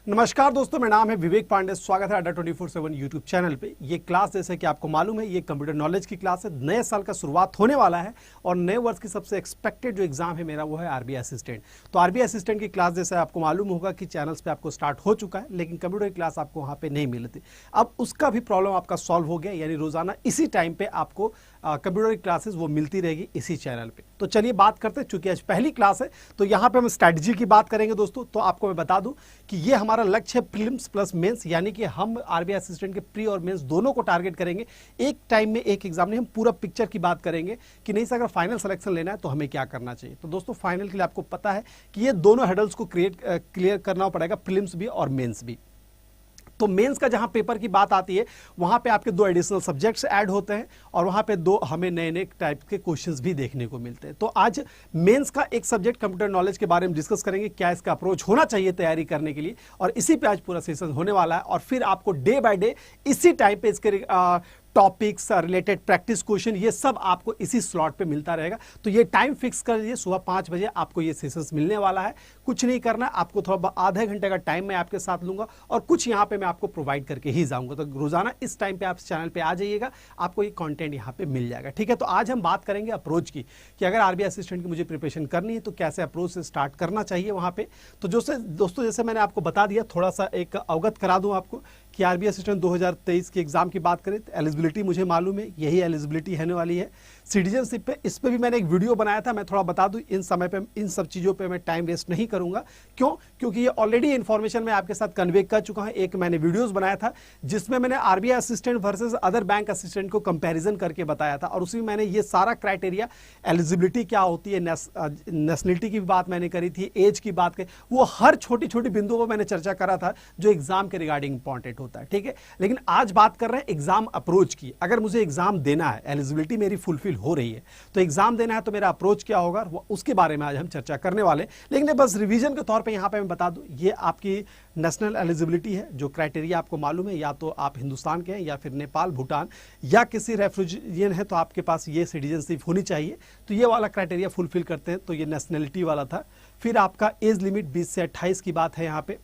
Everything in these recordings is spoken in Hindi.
नमस्कार दोस्तों, मेरा नाम है विवेक पांडे। स्वागत है अड्डा 24/7 यूट्यूब चैनल पे। ये क्लास जैसे कि आपको मालूम है ये कंप्यूटर नॉलेज की क्लास है। नए साल का शुरुआत होने वाला है और नए वर्ष की सबसे एक्सपेक्टेड जो एग्जाम है मेरा वो है आरबीआई असिस्टेंट। तो आरबीआई असिस्टेंट की क्लास जैसे आपको मालूम होगा कि चैनल्स पे आपको स्टार्ट हो चुका है, लेकिन कंप्यूटर की क्लास आपको वहाँ पे नहीं मिलती। अब उसका भी प्रॉब्लम आपका सॉल्व हो गया, यानी रोजाना इसी टाइम पे आपको कंप्यूटर की क्लासेस वो मिलती रहेगी इसी चैनल पे। तो चलिए बात करते हैं, चूंकि आज पहली क्लास है तो यहाँ पे हम स्ट्रैटेजी की बात करेंगे दोस्तों। तो आपको मैं बता दूं कि ये हमारा लक्ष्य है प्रीलिम्स प्लस मेंस, यानी कि हम आरबीआई असिस्टेंट के प्री और मेंस दोनों को टारगेट करेंगे। एक टाइम में एक एग्जाम नहीं, हम पूरा पिक्चर की बात करेंगे कि नहीं सर अगर फाइनल सिलेक्शन लेना है तो हमें क्या करना चाहिए। तो दोस्तों फाइनल के लिए आपको पता है कि ये दोनों हेडल्स को क्लियर करना पड़ेगा, प्रीलिम्स भी और मेंस भी। तो मेंस का जहां पेपर की बात आती है वहां पे आपके दो एडिशनल सब्जेक्ट्स ऐड होते हैं और वहां पे दो हमें नए नए टाइप के क्वेश्चंस भी देखने को मिलते हैं। तो आज मेंस का एक सब्जेक्ट कंप्यूटर नॉलेज के बारे में डिस्कस करेंगे, क्या इसका अप्रोच होना चाहिए तैयारी करने के लिए, और इसी पे आज पूरा सेशन होने वाला है। और फिर आपको डे बाय डे इसी टाइम पे इसके टॉपिक्स रिलेटेड प्रैक्टिस क्वेश्चन ये सब आपको इसी स्लॉट पे मिलता रहेगा। तो ये टाइम फिक्स कर लीजिए, सुबह 5 बजे आपको ये सेशंस मिलने वाला है। कुछ नहीं करना, आपको थोड़ा आधे घंटे का टाइम मैं आपके साथ लूंगा और कुछ यहाँ पे मैं आपको प्रोवाइड करके ही जाऊंगा। तो रोजाना इस टाइम पे आप चैनल पे आ जाइएगा, आपको ये कंटेंट यहाँ पे मिल जाएगा। ठीक है, तो आज हम बात करेंगे अप्रोच की कि अगर आरबीआई असिस्टेंट की मुझे प्रिपरेशन करनी है तो कैसे अप्रोच से स्टार्ट करना चाहिए वहाँ पे। तो दोस्तों जैसे मैंने आपको बता दिया, थोड़ा सा एक अवगत करा दूँ आपको कि आरबीआई असिस्टेंट 2023 के एग्जाम की बात करें तो एलिजिबिलिटी मुझे मालूम है, यही एलिजिबिलिटी होने वाली है। सिटीजनशिप पे इस पे भी मैंने एक वीडियो बनाया था, मैं थोड़ा बता दूं इन समय पे इन सब चीज़ों पे मैं टाइम वेस्ट नहीं करूंगा। क्यों? क्योंकि ये ऑलरेडी इन्फॉर्मेशन मैं आपके साथ कन्वे कर चुका हूं। एक मैंने वीडियोस बनाया था जिसमें मैंने RBI assistant versus other bank assistant को कंपैरिजन करके बताया था और उसमें मैंने ये सारा क्राइटेरिया, एलिजिबिलिटी क्या होती है, नेशनलिटी की बात मैंने करी थी, एज की बात करी, वो हर छोटी छोटी बिंदुओं पर मैंने चर्चा करा था जो एग्जाम के रिगार्डिंग इंपॉर्टेंट होता है। ठीक है, लेकिन आज बात कर रहे हैं एग्जाम अप्रोच की। अगर मुझे एग्जाम देना है, एलिजिबिलिटी मेरी फुलफिल हो रही है तो एग्जाम देना है तो मेरा अप्रोच क्या होगा उसके बारे में आज हम चर्चा करने वाले। लेकिन बस रिवीजन के तौर पे यहाँ पे मैं बता दूं, ये आपकी नेशनल एलिजिबिलिटी है। जो क्राइटेरिया आपको मालूम है, या तो आप हिंदुस्तान के हैं या फिर नेपाल, भूटान या किसी रेफ्यूजियन है तो आपके पास ये सिटीजनशिप होनी चाहिए। तो ये वाला क्राइटेरिया फुलफिल करते हैं तो ये नेशनलिटी वाला था। फिर आपका एज लिमिट 20 से 28 की बात है यहाँ पे।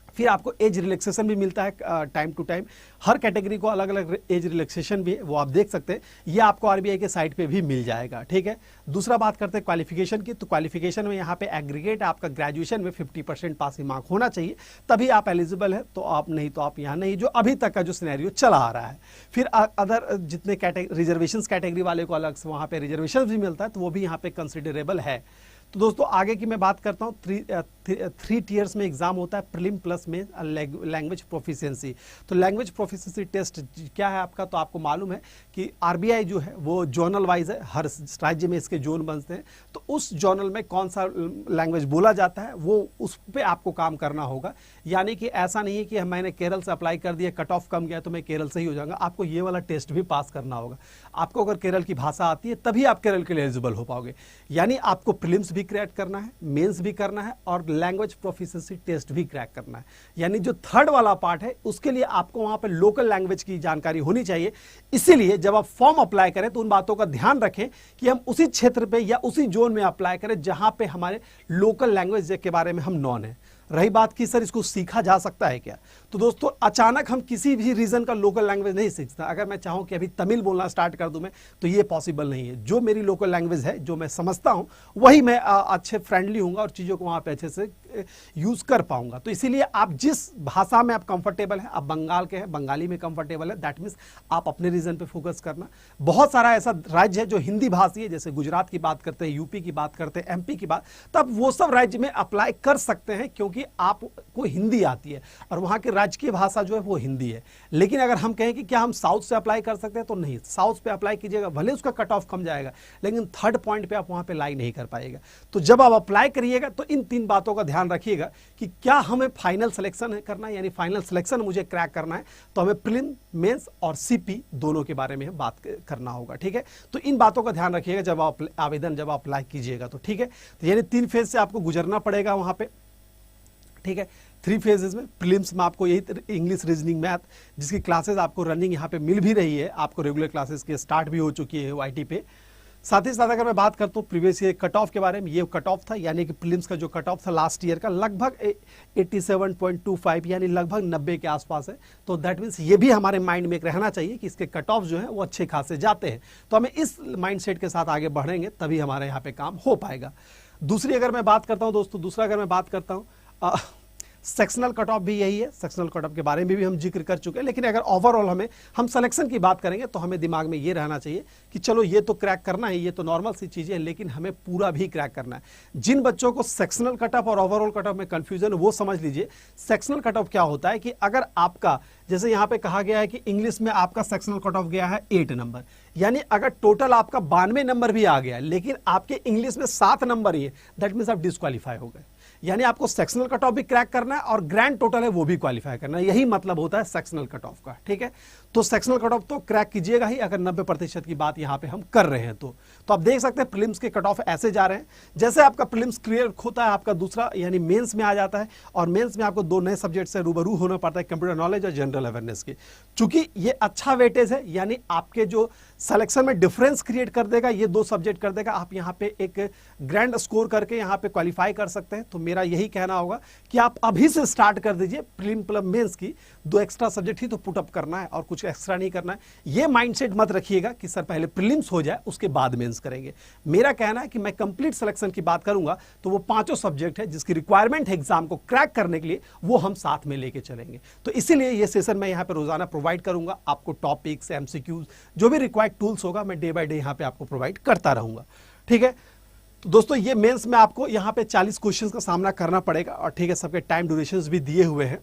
फिर आपको एज रिलैक्सेशन भी मिलता है टाइम टू टाइम, हर कैटेगरी को अलग अलग एज रिलैक्सेशन भी है, वो आप देख सकते हैं, ये आपको आरबीआई के साइट पे भी मिल जाएगा। ठीक है, दूसरा बात करते हैं क्वालिफिकेशन की। तो क्वालिफिकेशन में यहाँ पे एग्रीगेट आपका ग्रेजुएशन में 50% पासिंग मार्क होना चाहिए, तभी आप एलिजिबल है। तो आप नहीं तो आप यहाँ नहीं, जो अभी तक का जो सिनेरियो चला आ रहा है। फिर अदर जितने रिजर्वेशन कैटेगरी वाले को अलग से वहाँ पे रिजर्वेशन भी मिलता है, तो वो भी यहाँ पे कंसिडरेबल है। तो दोस्तों आगे की मैं बात करता हूँ, थ्री टियर्स में एग्जाम होता है, प्रीलिम प्लस में लैंग्वेज प्रोफिशिएंसी। तो लैंग्वेज प्रोफिशिएंसी टेस्ट क्या है आपका, तो आपको मालूम है कि आरबीआई जो है वो जोनल वाइज है, हर राज्य में इसके जोन बनते हैं। तो उस जोनल में कौन सा लैंग्वेज बोला जाता है वो उस पर आपको काम करना होगा। यानी कि ऐसा नहीं है कि मैंने केरल से अप्लाई कर दिया, कट ऑफ कम गया तो मैं केरल से ही हो जाऊंगा। आपको ये वाला टेस्ट भी पास करना होगा। आपको अगर केरल की भाषा आती है तभी आप केरल के लिए एलिजिबल हो पाओगे। यानी आपको प्रीलिम्स भी क्रैक करना है, मेंस भी करना है और लैंग्वेज प्रोफिशिएंसी टेस्ट भी क्रैक करना है। यानी जो थर्ड वाला पार्ट है उसके लिए आपको वहां पर लोकल लैंग्वेज की जानकारी होनी चाहिए। इसीलिए जब आप फॉर्म अप्लाई करें तो उन बातों का ध्यान रखें कि हम उसी क्षेत्र पे या उसी जोन में अप्लाई करें जहां पे हमारे लोकल लैंग्वेज के बारे में हम नॉन है। रही बात कि सर इसको सीखा जा सकता है क्या, तो दोस्तों अचानक हम किसी भी रीजन का लोकल लैंग्वेज नहीं सीखता। अगर मैं चाहूं कि अभी तमिल बोलना स्टार्ट कर दूं मैं, तो ये पॉसिबल नहीं है। जो मेरी लोकल लैंग्वेज है, जो मैं समझता हूं, वही मैं अच्छे फ्रेंडली हूंगा और चीज़ों को वहाँ पे अच्छे से यूज़ कर पाऊंगा। तो इसीलिए आप जिस भाषा में आप कंफर्टेबल हैं, आप बंगाल के हैं, बंगाली में कंफर्टेबल है, दैट मीन्स आप अपने रीजन पे फोकस करना। बहुत सारा ऐसा राज्य है जो हिंदी भाषी है, जैसे गुजरात की बात करते हैं, यूपी की बात करते हैं, एमपी की बात, तब वो सब राज्य में अप्लाई कर सकते हैं क्योंकि आपको हिंदी आती है और वहाँ की राजकीय भाषा जो है वो हिंदी है। लेकिन अगर हम कहें कि क्या हम साउथ से अप्लाई कर सकते हैं, तो नहीं, साउथ पे अप्लाई कीजिएगा, भले उसका कट ऑफ कम जाएगा लेकिन थर्ड पॉइंट पे आप वहाँ पे लाई नहीं कर पाएगा। तो जब आप अप्लाई करिएगा तो इन 3 बातों का ध्यान रखिएगा कि क्या हमें फाइनल सिलेक्शन करना है, यानी फाइनल सिलेक्शन मुझे क्रैक करना है, तो हमें प्रीलिम, मेंस और सीपी दोनों के बारे में बात करना होगा। ठीक है, तो इन बातों का ध्यान रखिएगा जब आप आवेदन जब आप अप्लाई कीजिएगा तो। ठीक है, तो यानी 3 फेज से आपको गुजरना पड़ेगा वहाँ पे। ठीक है, 3 फेजेस में प्रीलिम्स में आपको यही इंग्लिश, रीजनिंग, मैथ, जिसकी क्लासेस आपको रनिंग यहाँ पे मिल भी रही है, आपको रेगुलर क्लासेस की स्टार्ट भी हो चुकी है वाईटी पे। साथ ही साथ अगर मैं बात करता हूँ प्रीवियस ईयर कट ऑफ के बारे में, ये कट ऑफ था यानी कि प्रीलिम्स का जो कट ऑफ था लास्ट ईयर का लगभग 87.25 यानी लगभग 90 के आसपास है। तो दैट मीन्स ये भी हमारे माइंड में एक रहना चाहिए कि इसके कट ऑफ जो है वो अच्छे खासे जाते हैं। तो हमें इस माइंडसेट के साथ आगे बढ़ेंगे तभी हमारे यहाँ पे काम हो पाएगा। दूसरी अगर मैं बात करता हूँ दोस्तों, दूसरा अगर मैं बात करता हूँ सेक्शनल कट ऑफ भी यही है। सेक्शनल कट ऑफ के बारे में भी हम जिक्र कर चुके हैं, लेकिन अगर ओवरऑल हम सिलेक्शन की बात करेंगे तो हमें दिमाग में ये रहना चाहिए कि चलो ये तो क्रैक करना है, ये तो नॉर्मल सी चीज़ें हैं, लेकिन हमें पूरा भी क्रैक करना है। जिन बच्चों को सेक्शनल कट ऑफ और ओवरऑल कट ऑफ में कंफ्यूजन है वो समझ लीजिए। सेक्शनल कट ऑफ क्या होता है कि अगर आपका, जैसे यहाँ पे कहा गया है कि इंग्लिश में आपका सेक्शनल कट ऑफ गया है 8 नंबर, यानी अगर टोटल आपका 92 नंबर भी आ गया लेकिन आपके इंग्लिश में 7 नंबर ही है, दैट मीन्स आप डिस्क्वालीफाई हो गए। यानी आपको सेक्शनल कट ऑफ भी क्रैक करना है और ग्रैंड टोटल है वो भी क्वालिफाई करना है, यही मतलब होता है सेक्शनल कट ऑफ का। ठीक है, तो सेक्शनल कट ऑफ तो क्रैक कीजिएगा ही अगर 90% की बात यहां पे हम कर रहे हैं तो आप देख सकते हैं प्रीलिम्स के कट ऑफ ऐसे जा रहे हैं। जैसे आपका प्रीलिम्स क्लियर होता है, आपका दूसरा यानी मेंस में आ जाता है, और मेंस में आपको 2 नए सब्जेक्ट से रूबरू होना पड़ता है, कंप्यूटर नॉलेज और जनरल अवेयरनेस के। चूंकि ये अच्छा वेटेज है यानी आपके जो सिलेक्शन में डिफरेंस क्रिएट कर देगा, ये 2 सब्जेक्ट कर देगा, आप यहाँ पे एक ग्रैंड स्कोर करके यहाँ पे क्वालिफाई कर सकते हैं। तो मेरा यही कहना होगा कि आप अभी से स्टार्ट कर दीजिए प्रीलिम प्लस मेंस की 2 एक्स्ट्रा सब्जेक्ट ही तो पुटअप करना है और कुछ एक्स्ट्रा नहीं करना है। ये माइंडसेट मत रखिएगा कि सर पहले प्रीलिम्स हो जाए उसके बाद मेंस करेंगे। मेरा कहना है कि मैं कंप्लीट सिलेक्शन की बात करूंगा तो वो 5 सब्जेक्ट है जिसकी रिक्वायरमेंट है एग्जाम को क्रैक करने के लिए, वो हम साथ में लेके चलेंगे। तो इसीलिए ये सेशन मैं यहाँ पे रोजाना प्रोवाइड करूंगा आपको, टॉपिक्स, एमसीक्यूज, जो भी रिक्वायर्ड टूल्स होगा मैं डे बाय डे यहाँ पे आपको प्रोवाइड करता रहूंगा। ठीक है, तो दोस्तों ये मेंस में आपको यहाँ पे 40 क्वेश्चंस का सामना करना पड़ेगा और ठीक है सबके टाइम ड्यूरेशंस भी दिए हुए हैं।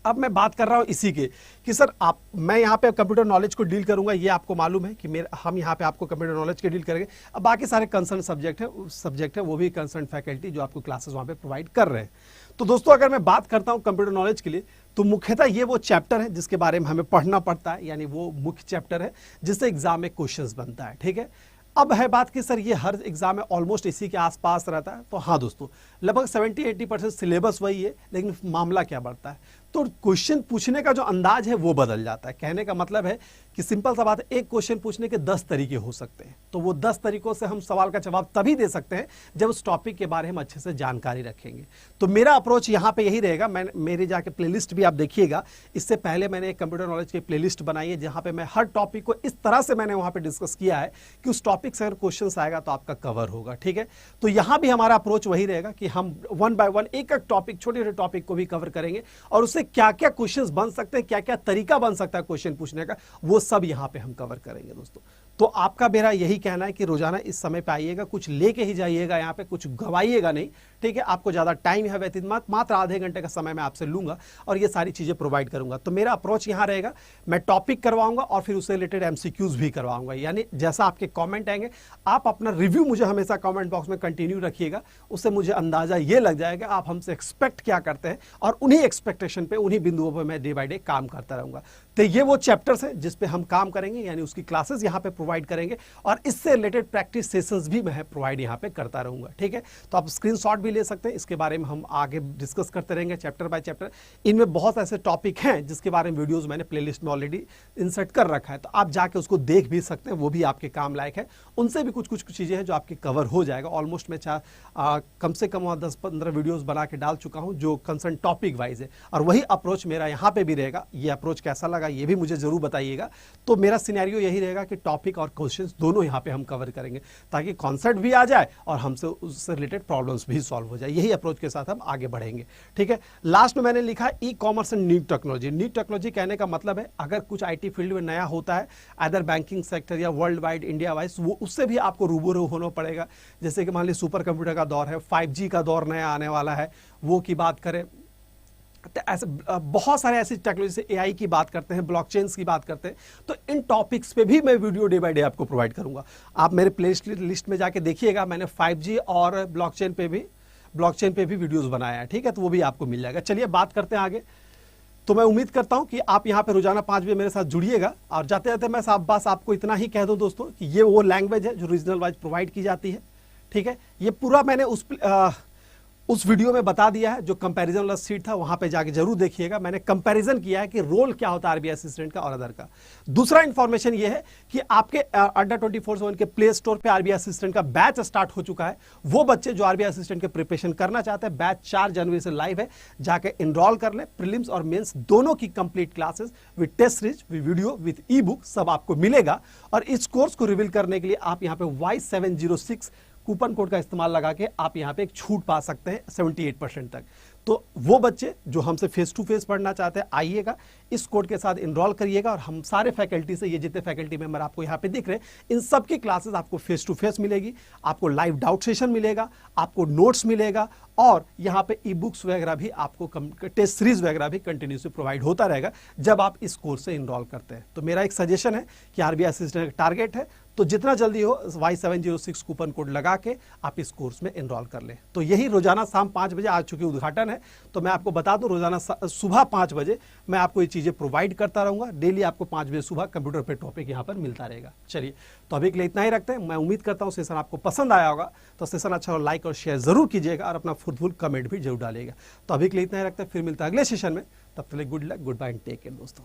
अब मैं बात कर रहा हूं इसी के कि सर मैं यहाँ पे कंप्यूटर नॉलेज को डील करूंगा, ये आपको मालूम है कि हम यहाँ पे आपको कंप्यूटर नॉलेज के डील करेंगे। अब बाकी सारे कंसर्न सब्जेक्ट है वो भी कंसर्न फैकल्टी जो आपको क्लासेस वहाँ पे प्रोवाइड कर रहे हैं। तो दोस्तों अगर मैं बात करता हूँ कंप्यूटर नॉलेज के लिए तो मुख्यतः ये वो चैप्टर है जिसके बारे में हमें पढ़ना पड़ता है, यानी वो मुख्य चैप्टर है जिससे एग्जाम में क्वेश्चंस बनता है। ठीक है, अब है बात कि सर ये हर एग्जाम में ऑलमोस्ट इसी के आसपास रहता है, तो हाँ दोस्तों लगभग 70-80% सिलेबस वही है, लेकिन मामला क्या बढ़ता है तो क्वेश्चन पूछने का जो अंदाज है वो बदल जाता है। कहने का मतलब है कि सिंपल सा बात है, एक क्वेश्चन पूछने के 10 तरीके हो सकते हैं, तो वो 10 तरीकों से हम सवाल का जवाब तभी दे सकते हैं जब उस टॉपिक के बारे में अच्छे से जानकारी रखेंगे। तो मेरा अप्रोच यहाँ पे यही रहेगा। मेरी जाके प्लेलिस्ट भी आप देखिएगा, इससे पहले मैंने एक कंप्यूटर नॉलेज की प्लेलिस्ट बनाई है जहाँ पे मैं हर टॉपिक को इस तरह से मैंने वहाँ पे डिस्कस किया है कि उस टॉपिक से अगर क्वेश्चन आएगा तो आपका कवर होगा। ठीक है, तो यहाँ भी हमारा अप्रोच वही रहेगा कि हम 1 बाय 1 एक टॉपिक, छोटे छोटे टॉपिक को भी कवर करेंगे और उससे क्या क्या क्वेश्चन बन सकते हैं, क्या क्या तरीका बन सकता है क्वेश्चन पूछने का, वो सब यहाँ पे हम कवर करेंगे दोस्तों। तो आपका मेरा यही कहना है कि रोजाना इस समय पे आइएगा, कुछ लेके ही जाइएगा, यहाँ पे कुछ गवाइएगा नहीं। ठीक है, आपको ज्यादा टाइम है व्यतीत मात्र आधे घंटे का समय मैं आपसे लूंगा और ये सारी चीजें प्रोवाइड करूंगा। तो मेरा अप्रोच यहाँ रहेगा, मैं टॉपिक करवाऊंगा और फिर उससे रिलेटेड एमसीक्यूज भी करवाऊंगा। यानी जैसा आपके कमेंट आएंगे आप अपना रिव्यू मुझे हमेशा कमेंट बॉक्स में कंटिन्यू रखिएगा, उससे मुझे अंदाजा ये लग जाएगा आप हमसे एक्सपेक्ट क्या करते हैं और उन्हीं एक्सपेक्टेशन पे, उन्हीं बिंदुओं पर मैं डे बाय डे काम करता रहूंगा। तो ये वो चैप्टर्स हैं जिस पे हम काम करेंगे, यानी उसकी क्लासेस यहाँ पे प्रोवाइड करेंगे और इससे रिलेटेड प्रैक्टिस सेशंस भी मैं प्रोवाइड यहाँ पे करता रहूंगा। ठीक है, तो आप स्क्रीनशॉट भी ले सकते हैं, इसके बारे में हम आगे डिस्कस करते रहेंगे चैप्टर बाय चैप्टर। इनमें बहुत ऐसे टॉपिक हैं जिसके बारे में वीडियोस मैंने प्लेलिस्ट में ऑलरेडी इंसर्ट कर रखा है, तो आप जाके उसको देख भी सकते हैं, वो भी आपके काम लायक है। उनसे भी कुछ चीजें हैं जो आपकी कवर हो जाएगा। ऑलमोस्ट मैं कम से कम 10-15 वीडियोस बना के डाल चुका हूं जो कंसर्न टॉपिक वाइज है, और वही अप्रोच मेरा यहाँ पे भी रहेगा। ये अप्रोच कैसा लगा ये भी मुझे जरूर बताइएगा। तो मेरा सिनेरियो यही रहेगा कि टॉपिक और क्वेश्चंस दोनों यहाँ पे हम कवर करेंगे ताकि कॉन्सेप्ट भी आ जाए और हमसे उससे रिलेटेड प्रॉब्लम्स भी सॉल्व हो जाए। यही अप्रोच के साथ हम आगे बढ़ेंगे। ठीक है, लास्ट में मैंने लिखा e commerce and new technology. New technology कहने का मतलब है अगर कुछ आईटी फील्ड में नया होता है, अदर बैंकिंग सेक्टर या वर्ल्ड वाइड, इंडिया वाइज, वो उससे भी आपको रूबरू होना पड़ेगा। जैसे कि मान लीजिए सुपर कंप्यूटर का दौर है, 5G का दौर नया आने वाला है, वो की बात करें तो ऐसे बहुत सारे ऐसी टेक्नोलॉजी से एआई की बात करते हैं, ब्लॉकचेन्स की बात करते हैं, तो इन टॉपिक्स पे भी मैं वीडियो डे बाय डे आपको प्रोवाइड करूंगा। आप मेरे प्ले लिस्ट में जाके देखिएगा, मैंने 5G और ब्लॉकचेन पे भी वीडियोस बनाया है। ठीक है, तो वो भी आपको मिल जाएगा। चलिए बात करते हैं आगे। तो मैं उम्मीद करता हूं कि आप यहाँ पे रोजाना 5 बजे मेरे साथ जुड़िएगा, और जाते जाते मैं बस आपको इतना ही कह दूं दोस्तों कि ये वो लैंग्वेज है जो रीजनल वाइज प्रोवाइड की जाती है। ठीक है, ये पूरा मैंने उस वीडियो में बता दिया है, जो कंपैरिजन वाला सीट था वहां पे जाके जरूर देखिएगा। मैंने कंपैरिजन किया है कि रोल क्या होता है आरबीआई असिस्टेंट का और अदर का। दूसरा इंफॉर्मेशन ये है कि आपके अड्डा 24/7 के प्ले स्टोर पे आरबीआई असिस्टेंट का बैच स्टार्ट हो चुका है। वो बच्चे जो आरबीआई असिस्टेंट के प्रिपरेशन करना चाहते हैं, बैच 4 जनवरी से लाइव है, जाके इनरोल कर ले। प्रीलिम्स और मेंस दोनों की complete classes with test series, with video, with e book सब आपको मिलेगा। और इस कोर्स को रिवील करने के लिए आप यहाँ पे Y706 कूपन कोड का इस्तेमाल लगा के आप यहां पे एक छूट पा सकते हैं 78% तक। तो वो बच्चे जो हमसे फेस टू फेस पढ़ना चाहते हैं, आइएगा, इस कोड के साथ इनरोल करिएगा और हम सारे फैकल्टी से, ये जितने फैकल्टी मेंबर आपको यहां पे दिख रहे हैं, इन सब की क्लासेस आपको फेस टू फेस मिलेगी, आपको लाइव डाउट सेशन मिलेगा, आपको नोट्स मिलेगा और यहां पे ई बुक्स वगैरह भी आपको, टेस्ट सीरीज वगैरह भी कंटिन्यूसली प्रोवाइड होता रहेगा जब आप इस कोर्स से इनरोल करते हैं। तो मेरा एक सजेशन है कि आरबीआई असिस्टेंट का टारगेट है, तो जितना जल्दी हो Y706 कूपन कोड लगा के आप इस कोर्स में एनरोल कर लें। तो यही रोजाना शाम 5 बजे, आज चूंकि उद्घाटन है तो मैं आपको बता दूं, रोजाना सुबह 5 बजे मैं आपको ये चीजें प्रोवाइड करता रहूंगा। डेली आपको 5 बजे सुबह कंप्यूटर पे टॉपिक यहां पर मिलता रहेगा। चलिए, तो अभी के लिए इतना ही रखते हैं। मैं उम्मीद करता हूं सेशन आपको पसंद आया होगा, तो सेशन अच्छा हो लाइक और शेयर जरूर कीजिएगा और अपना फुल कमेंट भी जरूर डालिएगा। तो अभी के लिए इतना ही रखते हैं, फिर मिलता है अगले सेशन में। तब तक good luck, goodbye and take care दोस्तों।